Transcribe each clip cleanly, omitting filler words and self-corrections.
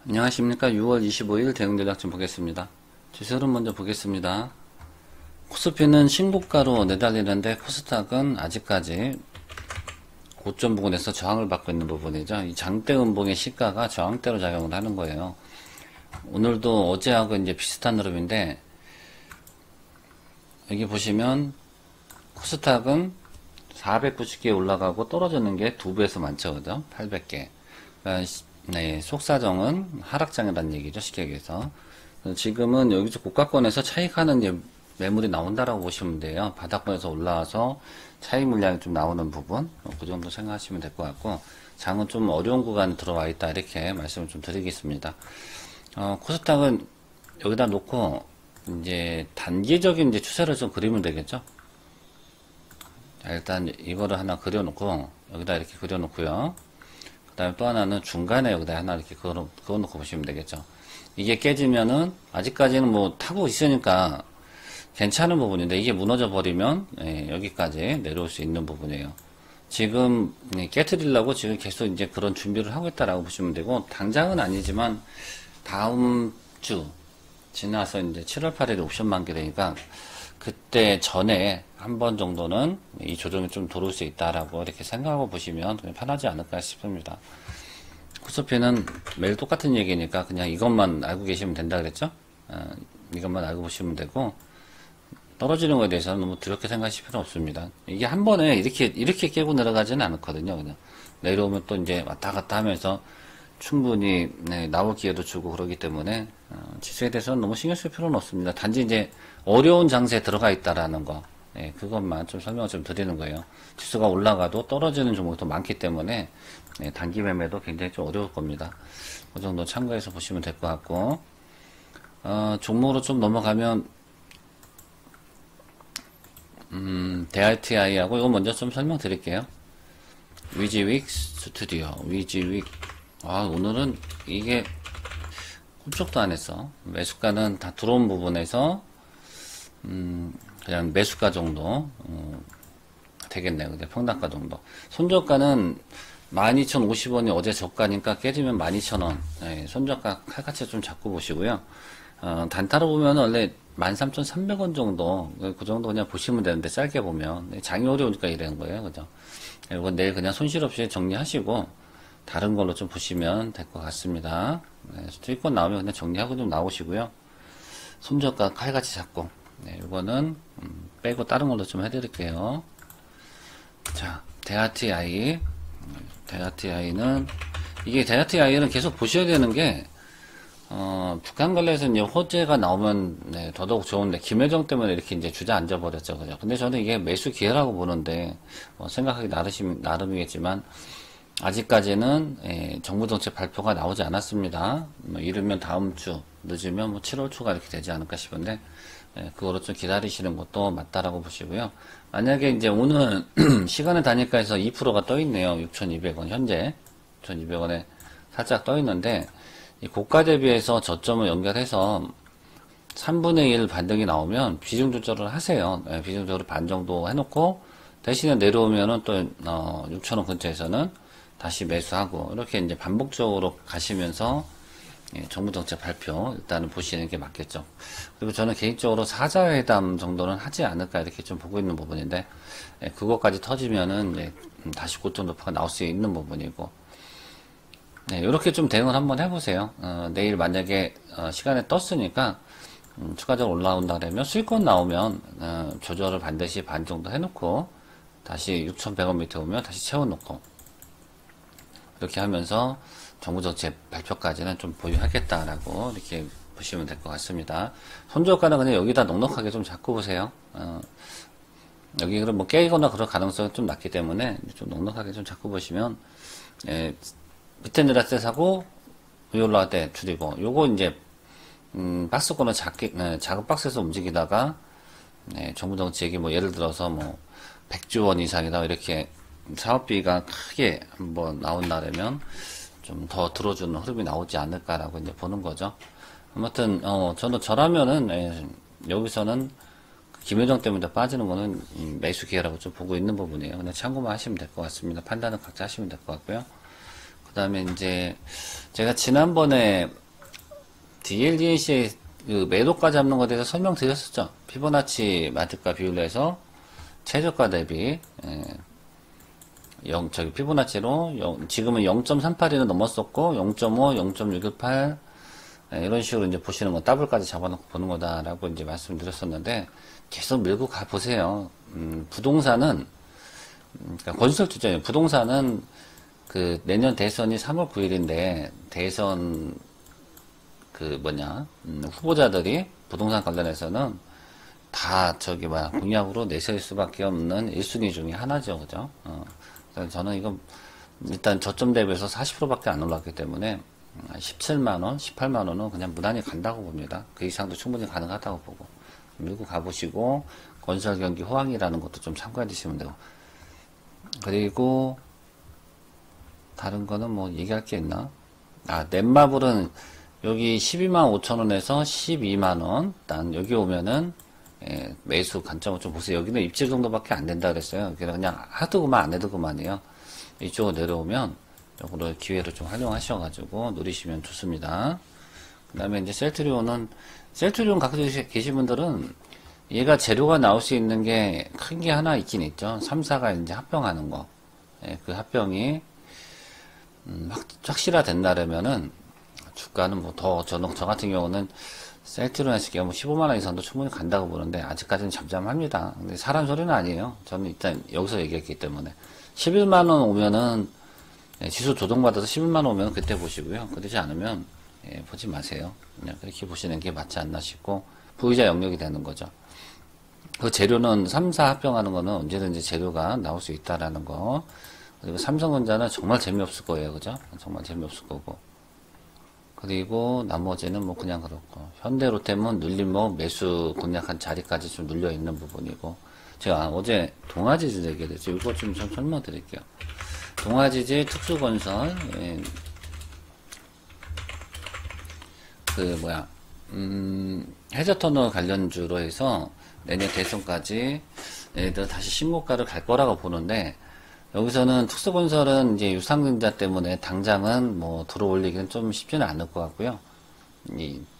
안녕하십니까. 6월 25일 대응전략 좀 보겠습니다. 주세를 먼저 보겠습니다. 코스피는 신고가로 내달리는데 코스닥은 아직까지 고점 부근에서 저항을 받고 있는 부분이죠. 이 장대 음봉의 시가가 저항대로 작용을 하는 거예요. 오늘도 어제하고 이제 비슷한 흐름인데, 여기 보시면 코스닥은 490개 올라가고 떨어지는 게 2배에서 많죠. 그죠? 800개. 네, 속사정은 하락장이라는 얘기죠. 쉽게 얘기해서. 지금은 여기서 고가권에서 차익하는 이제 매물이 나온다라고 보시면 돼요. 바닥권에서 올라와서 차익 물량이 좀 나오는 부분, 그 정도 생각하시면 될 것 같고, 장은 좀 어려운 구간에 들어와 있다, 이렇게 말씀을 좀 드리겠습니다. 코스닥은 여기다 놓고, 이제 단기적인 이제 추세를 좀 그리면 되겠죠. 자, 일단 이거를 하나 그려놓고, 여기다 이렇게 그려놓고요. 그 다음에 또 하나는 중간에 여기다 하나 이렇게 그어놓고 보시면 되겠죠. 이게 깨지면은, 아직까지는 뭐 타고 있으니까 괜찮은 부분인데, 이게 무너져 버리면, 여기까지 내려올 수 있는 부분이에요. 지금, 깨트리려고 지금 계속 이제 그런 준비를 하고 있다라고 보시면 되고, 당장은 아니지만, 다음 주 지나서 이제 7월 8일에 옵션 만기되니까, 그때 전에 한 번 정도는 이 조정이 좀 들어올 수 있다라고 이렇게 생각하고 보시면 편하지 않을까 싶습니다. 코스피는 매일 똑같은 얘기니까 그냥 이것만 알고 계시면 된다 그랬죠? 이것만 알고 보시면 되고, 떨어지는 거에 대해서는 너무 두렵게 생각하실 필요 없습니다. 이게 한 번에 이렇게 깨고 내려가지는 않거든요. 그냥 내려오면 또 이제 왔다 갔다 하면서 충분히 나올 기회도 주고 그러기 때문에 지수에 대해서는 너무 신경 쓸 필요는 없습니다. 단지 이제 어려운 장세에 들어가 있다라는 거, 그것만 좀 설명을 좀 드리는 거예요. 지수가 올라가도 떨어지는 종목이 더 많기 때문에 단기 매매도 굉장히 좀 어려울 겁니다. 그 정도 참고해서 보시면 될 것 같고, 종목으로 좀 넘어가면 DRTI하고 이거 먼저 좀 설명드릴게요. 위지윅 스튜디오, 위지윅. 오늘은 이게 꼼짝도 안 했어. 매수가는 다 들어온 부분에서 그냥 매수가 정도 되겠네요. 근데 평단가 정도. 손저가는 12,050원이 어제 저가니까 깨지면 12,000원. 손저가 칼같이 좀 잡고 보시고요. 단타로 보면 원래 13,300원 정도, 그 정도 그냥 보시면 되는데, 짧게 보면. 장이 어려우니까 이러는 거예요. 그죠? 이건 내일 그냥 손실 없이 정리하시고, 다른 걸로 좀 보시면 될 것 같습니다. 수익권 나오면 그냥 정리하고 좀 나오시고요. 손저가 칼같이 잡고, 이거는, 빼고 다른 걸로 좀 해드릴게요. 자, 데아티아이. 데아티아이는, 이게 데아티아이는 계속 보셔야 되는 게, 북한 관련해서 이제 호재가 나오면, 더더욱 좋은데, 김여정 때문에 이렇게 이제 주저앉아 버렸죠. 그죠? 근데 저는 이게 매수 기회라고 보는데, 생각하기 나름이겠지만, 아직까지는, 정부 정책 발표가 나오지 않았습니다. 이르면 다음 주, 늦으면 7월 초가 이렇게 되지 않을까 싶은데, 그거로 좀 기다리시는 것도 맞다라고 보시고요. 만약에 이제 오늘 시간의 단위가에서 2%가 떠 있네요. 6,200원 현재. 6,200원에 살짝 떠 있는데, 이 고가 대비해서 저점을 연결해서 3분의 1 반등이 나오면 비중 조절을 하세요. 비중 조절을 반 정도 해놓고 대신에 내려오면은 또 6,000원 근처에서는 다시 매수하고 이렇게 이제 반복적으로 가시면서 정부 정책 발표 일단은 보시는 게 맞겠죠. 그리고 저는 개인적으로 사자회담 정도는 하지 않을까 이렇게 좀 보고 있는 부분인데, 그것까지 터지면은 다시 고점 돌파가 나올 수 있는 부분이고, 이렇게 좀 대응을 한번 해보세요. 내일 만약에 시간에 떴으니까 추가적으로 올라온다 그러면 수익권 나오면 조절을 반드시 반 정도 해놓고 다시 6,100원 밑에 오면 다시 채워놓고 이렇게 하면서 정부 정책 발표까지는 좀 보유하겠다라고 이렇게 보시면 될 것 같습니다. 손저가는 그냥 여기다 넉넉하게 좀 잡고 보세요. 여기 그럼 뭐 깨거나 그럴 가능성이 좀 낮기 때문에 좀 넉넉하게 좀 잡고 보시면, 밑에 내렸을 때 사고 위에 올라갈 때 줄이고, 요거 이제 박스권을 작은 박스에서 움직이다가 정부 정책이 뭐 예를 들어서 뭐 100조 원 이상이다 이렇게 사업비가 크게 한번 나온다면 좀 더 들어주는 흐름이 나오지 않을까라고 이제 보는 거죠. 아무튼 저라면은 여기서는 김여정 때문에 빠지는 거는 매수 기회라고 좀 보고 있는 부분이에요. 그냥 참고만 하시면 될 것 같습니다. 판단은 각자 하시면 될 것 같고요. 그 다음에 이제 제가 지난번에 DLDNC의 그 매도가 잡는 것에 대해서 설명드렸었죠. 피보나치 마트가 비율로 해서 최저가 대비 피보나치로 지금은 0.38이 넘었었고 0.5, 0.618 이런 식으로 이제 보시는 거 더블까지 잡아놓고 보는 거다라고 이제 말씀드렸었는데 계속 밀고 가 보세요. 부동산은 그러니까 건설 투자예요. 부동산은 그 내년 대선이 3월 9일인데 대선 후보자들이 부동산 관련해서는 다 공약으로 내세울 수밖에 없는 1순위 중에 하나죠. 그죠? 그래서 저는 이거 일단 저점 대비해서 40%밖에 안 올랐기 때문에 17만원, 18만원은 그냥 무난히 간다고 봅니다. 그 이상도 충분히 가능하다고 보고 밀고 가보시고 건설 경기 호황이라는 것도 좀 참고해 주시면 되고, 그리고 다른 거는 뭐 얘기할 게 있나? 넷마블은 여기 12만 5천원에서 12만원 난 여기 오면은 매수 관점을 좀 보세요. 여기는 입질 정도밖에 안 된다 그랬어요. 그냥 하드구만 안 해도구만이에요. 이쪽으로 내려오면 이거를 기회로 좀 활용하셔가지고 누리시면 좋습니다. 그 다음에 이제 셀트리온은 갖고 계신 분들은 얘가 재료가 나올 수 있는 게 큰 게 하나 있긴 있죠. 3사가 이제 합병하는 거. 그 합병이 확실화된다면은 주가는 뭐 저 같은 경우는 셀트리온에서 15만원 이상도 충분히 간다고 보는데 아직까지는 잠잠합니다. 근데 사람 소리는 아니에요. 저는 일단 여기서 얘기했기 때문에 11만원 오면은 지수 조정받아서 11만원 오면 그때 보시고요. 그러지 않으면 보지 마세요. 그냥 그렇게 보시는 게 맞지 않나 싶고, 부의자 영역이 되는 거죠. 그 재료는 3사 합병하는 거는 언제든지 재료가 나올 수 있다라는 거. 그리고 삼성전자는 정말 재미없을 거예요. 그죠? 정말 재미없을 거고. 그리고 나머지는 뭐 그냥 그렇고, 현대로템은 눌림 매수 공략한 자리까지 좀 눌려 있는 부분이고, 제가 어제 동아지지 얘기했죠. 이거 좀 설명 드릴게요. 동아지지 특수건설, 해저터널 관련주로 해서 내년 대선까지 얘들 다시 신고가를 갈 거라고 보는데, 여기서는 특수건설은 이제 유상증자 때문에 당장은 뭐 들어올리기는 좀 쉽지는 않을 것 같고요.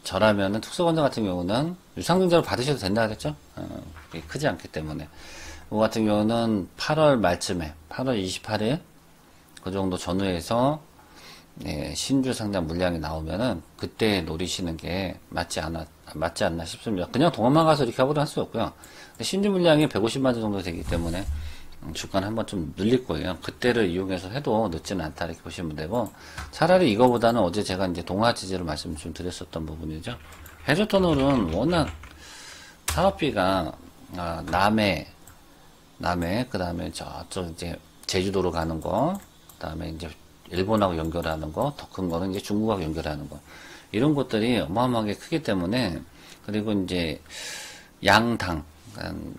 저라면은 특수건설 같은 경우는 유상증자로 받으셔도 된다 그랬죠? 크지 않기 때문에. 이거 같은 경우는 8월 말쯤에, 8월 28일, 그 정도 전후에서, 신주 상장 물량이 나오면은, 그때 노리시는 게 맞지 않나 싶습니다. 그냥 동원만 가서 이렇게 하고도 할 수 없고요. 신주 물량이 150만 주 정도 되기 때문에, 주가는 한번 좀 늘릴 거예요. 그때를 이용해서 해도 늦지는 않다 이렇게 보시면 되고, 차라리 이거보다는 어제 제가 이제 동아지지를 말씀 좀 드렸었던 부분이죠. 해저터널은 워낙 산업비가 남해 그 다음에 저쪽 이제 제주도로 가는 거, 그 다음에 이제 일본하고 연결하는 거, 더 큰 거는 이제 중국하고 연결하는 거, 이런 것들이 어마어마하게 크기 때문에, 그리고 이제 양당,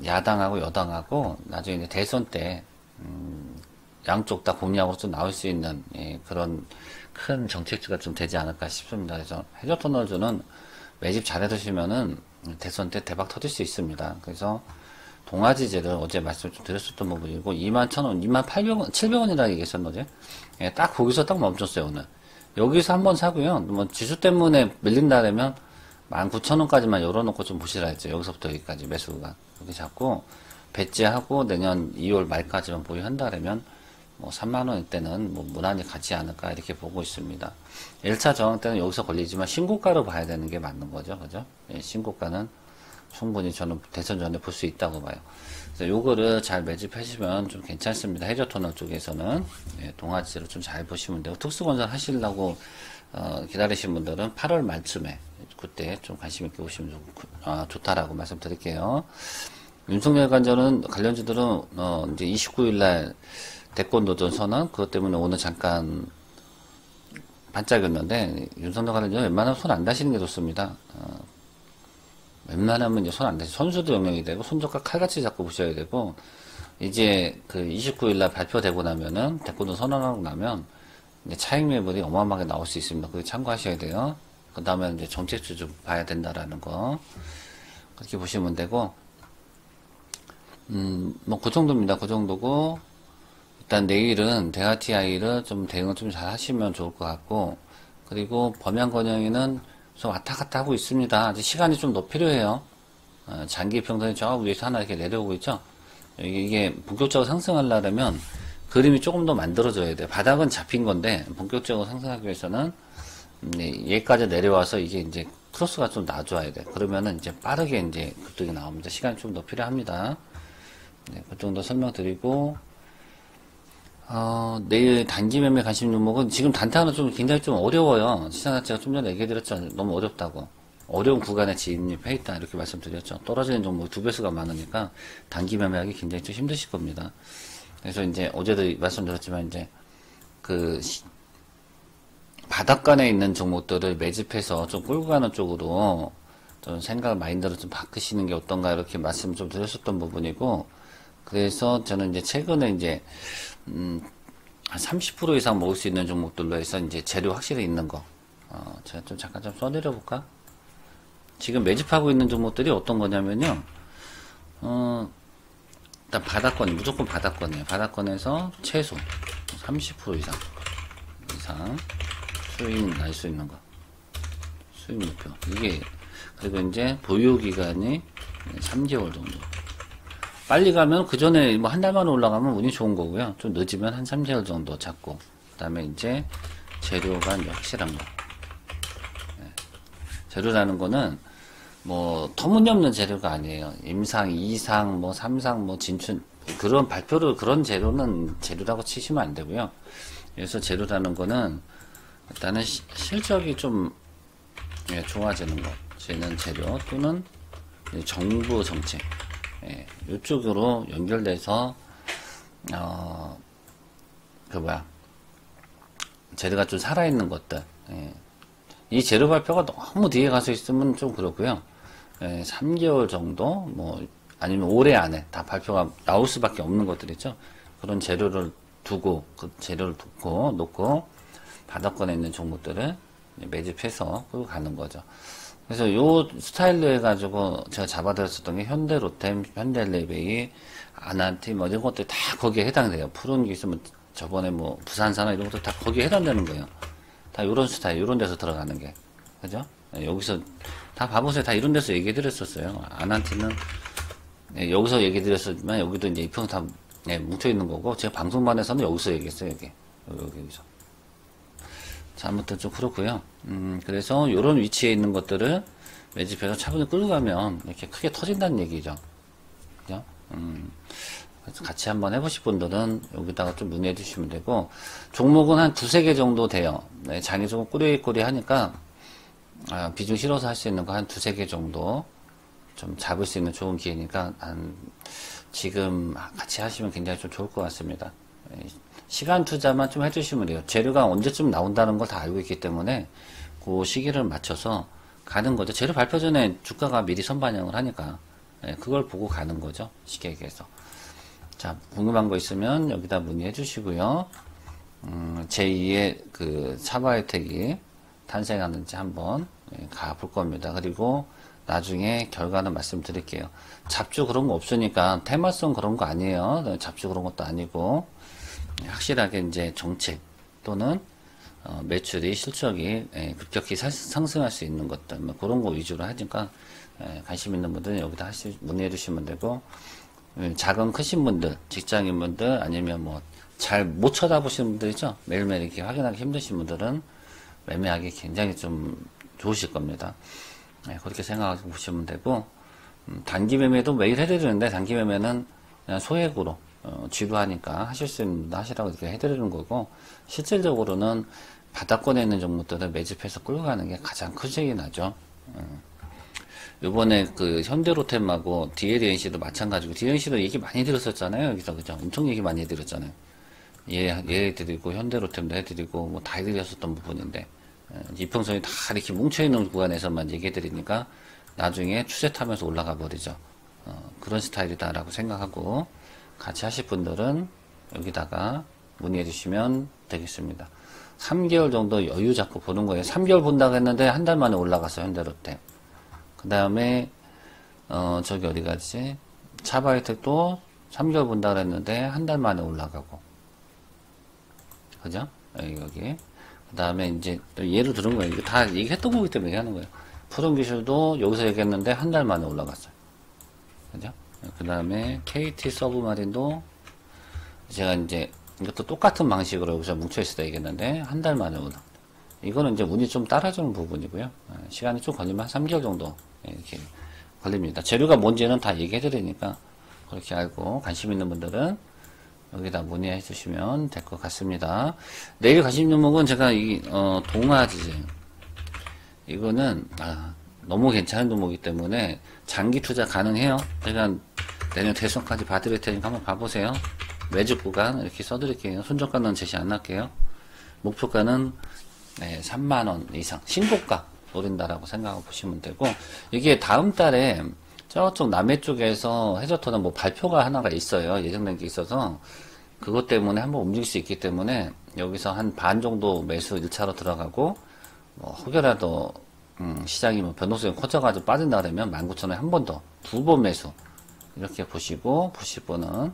야당하고 여당하고 나중에 이제 대선 때 양쪽 다 공약으로 좀 나올 수 있는 그런 큰 정책주가 좀 되지 않을까 싶습니다. 그래서 해저터널주는 매집 잘 해두시면은 대선 때 대박 터질 수 있습니다. 그래서 동아지지를 어제 말씀 좀 드렸었던 부분이고, 21,000원, 28,000원, 700원이라고 얘기했었는데, 딱 거기서 딱 멈췄어요, 오늘. 여기서 한번 사고요. 뭐 지수 때문에 밀린다면 19,000원까지만 열어놓고 좀 보시라 했죠. 여기서부터 여기까지 매수가. 여기 잡고, 배제하고 내년 2월 말까지만 보유한다면, 뭐 3만원 때는 뭐 무난히 가지 않을까 이렇게 보고 있습니다. 1차 저항 때는 여기서 걸리지만 신고가로 봐야 되는 게 맞는 거죠. 그죠? 신고가는 충분히 저는 대선 전에 볼 수 있다고 봐요. 그래서 요거를 잘 매집하시면 좀 괜찮습니다. 해저터널 쪽에서는 동아지로 좀 잘 보시면 되고, 특수건설 하시려고 기다리신 분들은 8월 말쯤에 그때 좀 관심 있게 보시면 좋다라고 말씀드릴게요. 윤석열 관련주들은 이제 29일날 대권 도전 선언, 그것 때문에 오늘 잠깐 반짝였는데, 윤석열 관련주는 웬만하면 손 안 다시는 게 좋습니다. 웬만하면 이제 손 안 대죠. 선수도 영역이 되고, 손톱과 칼같이 잡고 보셔야 되고, 이제 그 29일날 발표되고 나면은, 대권도 선언하고 나면, 이제 차익 매물이 어마어마하게 나올 수 있습니다. 그거 참고하셔야 돼요. 그 다음에 이제 정책주 좀 봐야 된다라는 거. 그렇게 보시면 되고, 뭐, 그 정도입니다. 그 정도고, 일단 내일은 대하TI를 좀 대응을 좀 잘 하시면 좋을 것 같고, 그리고 범양건영이는 좀 왔다 갔다 하고 있습니다. 아직 시간이 좀 더 필요해요. 장기 평선이 저 위에서 하나 이렇게 내려오고 있죠. 이게 본격적으로 상승하려면 그림이 조금 더 만들어져야 돼요. 바닥은 잡힌 건데 본격적으로 상승하기 위해서는 얘까지 내려와서 이게 이제 크로스가 좀 놔줘야 돼. 그러면은 이제 빠르게 이제 급등이 나옵니다. 시간이 좀 더 필요합니다. 네, 그 정도 설명드리고, 내일 단기 매매 관심 종목은 지금 단타는 좀 굉장히 좀 어려워요. 시장 자체가 좀 전에 얘기해드렸죠. 너무 어렵다고. 어려운 구간에 진입해 있다. 이렇게 말씀드렸죠. 떨어지는 종목 두 배수가 많으니까 단기 매매하기 굉장히 좀 힘드실 겁니다. 그래서 이제 어제도 말씀드렸지만 이제 그 바닥권에 있는 종목들을 매집해서 좀 끌고 가는 쪽으로 좀 생각 마인드를 좀 바꾸시는 게 어떤가 이렇게 말씀을 좀 드렸었던 부분이고, 그래서 저는 이제 최근에 이제 한 30% 이상 먹을 수 있는 종목들로 해서 이제 재료 확실히 있는 거, 제가 좀 잠깐 좀 써내려 볼까? 지금 매집하고 있는 종목들이 어떤 거냐면요, 일단 바닥권, 무조건 바닥권이에요. 바닥권에서 최소 30% 이상 수익 날 수 있는 거. 수익 목표. 이게, 그리고 이제 보유기간이 3개월 정도. 빨리 가면 그 전에 뭐 한 달 만에 올라가면 운이 좋은 거고요. 좀 늦으면 한 3개월 정도 잡고. 그 다음에 이제 재료가 확실한 거. 네. 재료라는 거는 뭐 터무니없는 재료가 아니에요. 임상, 2상, 뭐 3상, 뭐 진춘, 그런 발표를, 그런 재료는 재료라고 치시면 안 되고요. 그래서 재료라는 거는 일단은 실적이 좀 좋아지는 것, 지는 재료 또는 정부 정책, 이쪽으로 연결돼서 재료가 좀 살아있는 것들. 이 재료 발표가 너무 뒤에 가서 있으면 좀 그렇고요. 3개월 정도, 뭐 아니면 올해 안에 다 발표가 나올 수밖에 없는 것들이죠. 그런 재료를 두고, 그 재료를 놓고 바닥권에 있는 종목들을 매집해서 끌고 가는 거죠. 그래서 요 스타일로 해가지고 제가 잡아드렸었던 게 현대로템, 현대레베이, 아난티 뭐 이런 것들이 다 거기에 해당돼요. 푸른기 있으면 저번에 뭐 부산산업 이런 것도 다 거기에 해당되는 거예요. 다 요런 스타일, 요런 데서 들어가는 게. 그죠? 여기서 다 봐보세요. 다 이런 데서 얘기해드렸었어요. 아난티는 여기서 얘기해드렸었지만 여기도 이제 이평 다 뭉쳐있는 거고, 제가 방송반에서는 여기서 얘기했어요. 여기서. 자, 아무튼 좀 그렇고요. 그래서 요런 위치에 있는 것들을 매집해서 차분히 끌고 가면 이렇게 크게 터진다는 얘기죠. 그죠? 그래서 같이 한번 해보실 분들은 여기다가 좀 문의해 주시면 되고, 종목은 한 두세 개 정도 돼요. 네, 장이 조금 꾸리꾸리 하니까, 비중 실어서 할 수 있는 거 한 두세 개 정도 좀 잡을 수 있는 좋은 기회니까, 지금 같이 하시면 굉장히 좀 좋을 것 같습니다. 시간 투자만 좀 해주시면 돼요. 재료가 언제쯤 나온다는 걸 다 알고 있기 때문에 그 시기를 맞춰서 가는 거죠. 재료 발표 전에 주가가 미리 선반영을 하니까 그걸 보고 가는 거죠. 쉽게 얘기해서. 자, 궁금한 거 있으면 여기다 문의해 주시고요. 제2의 그 차바이텍이 탄생하는지 한번 가볼 겁니다. 그리고 나중에 결과는 말씀드릴게요. 잡주 그런 거 없으니까 테마성 그런 거 아니에요. 잡주 그런 것도 아니고 확실하게 이제 정책 또는 매출이 실적이 급격히 상승할 수 있는 것들 뭐 그런 거 위주로 하니까 관심 있는 분들은 여기다 문의해 주시면 되고, 작은 크신 분들, 직장인분들 아니면 뭐 잘 못 쳐다보시는 분들이죠. 매일매일 이렇게 확인하기 힘드신 분들은 매매하기 굉장히 좀 좋으실 겁니다. 그렇게 생각하고 보시면 되고, 단기 매매도 매일 해드리는데 단기 매매는 그냥 소액으로 지루하니까 하실 수 있는 분들 하시라고 이렇게 해드리는 거고, 실질적으로는 바닥권에 있는 종목들을 매집해서 끌고 가는 게 가장 큰 수익이 나죠. 요번에 그 현대로템하고 DLNC도 마찬가지고, DLNC도 얘기 많이 들었었잖아요. 여기서 그죠? 엄청 얘기 많이 해드렸잖아요. 얘 해드리고 현대로템도 해드리고 뭐 다 해드렸었던 부분인데, 이평선이 다 이렇게 뭉쳐있는 구간에서만 얘기해드리니까 나중에 추세 타면서 올라가 버리죠. 그런 스타일이다라고 생각하고 같이 하실 분들은 여기다가 문의해 주시면 되겠습니다. 3개월 정도 여유 잡고 보는 거예요. 3개월 본다고 했는데 한 달 만에 올라갔어요. 현대로템. 그 다음에 어디 가지? 차바이텍도 3개월 본다고 했는데 한 달 만에 올라가고, 그죠? 여기. 그 다음에 이제 또 예로 들은 거예요. 이거 다 얘기했던 거기 때문에 얘기하는 거예요. 푸른 기술도 여기서 얘기했는데 한 달 만에 올라갔어요. 그죠? 그 다음에 KT 서브마린도 제가 이제 이것도 똑같은 방식으로 여기서 뭉쳐있을 때 얘기했는데 한 달 만에 올라. 이거는 이제 운이 좀 따라주는 부분이고요. 시간이 좀 걸리면 한 3개월 정도 이렇게 걸립니다. 재료가 뭔지는 다 얘기해드리니까 그렇게 알고 관심 있는 분들은 여기다 문의해 주시면 될 것 같습니다. 내일 관심 종목은 제가 동아지제 이거는 너무 괜찮은 종목이기 때문에 장기 투자 가능해요. 제가 내년 대선까지 봐드릴 테니까 한번 봐보세요. 매주 구간 이렇게 써드릴게요. 손절가는 제시 안 할게요. 목표가는 3만원 이상 신고가 노린다라고 생각하고 보시면 되고, 이게 다음 달에 저쪽 남해 쪽에서 해저터는 뭐 발표가 하나가 있어요. 예정된 게 있어서 그것 때문에 한번 움직일 수 있기 때문에 여기서 한 반 정도 매수 1차로 들어가고, 뭐 혹여라도 시장이 뭐 변동성이 커져가지고 빠진다 그러면 19,000원에 한 번 더, 두 번 매수 이렇게 보시고, 보실 분은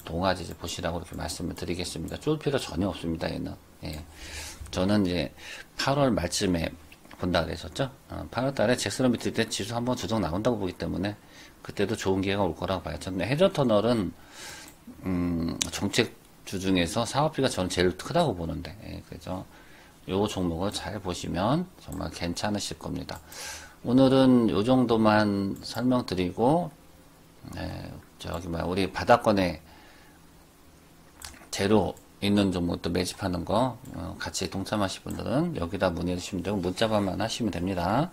동아지지 보시라고 이렇게 말씀을 드리겠습니다. 쫄 필요 전혀 없습니다. 얘는. 예. 저는 이제 8월 말쯤에 본다 그랬었죠. 8월 달에 잭스런 비틀 때 지수 한번 조정 나온다고 보기 때문에 그때도 좋은 기회가 올 거라고 봐요. 저는 해저터널은 정책주 중에서 사업비가 저는 제일 크다고 보는데, 예, 그죠. 요 종목을 잘 보시면 정말 괜찮으실 겁니다. 오늘은 요 정도만 설명드리고, 우리 바닥권에 제로 있는 종목도 매집하는 거 같이 동참하실 분들은 여기다 문의해 주시면 되고, 문자방만 하시면 됩니다.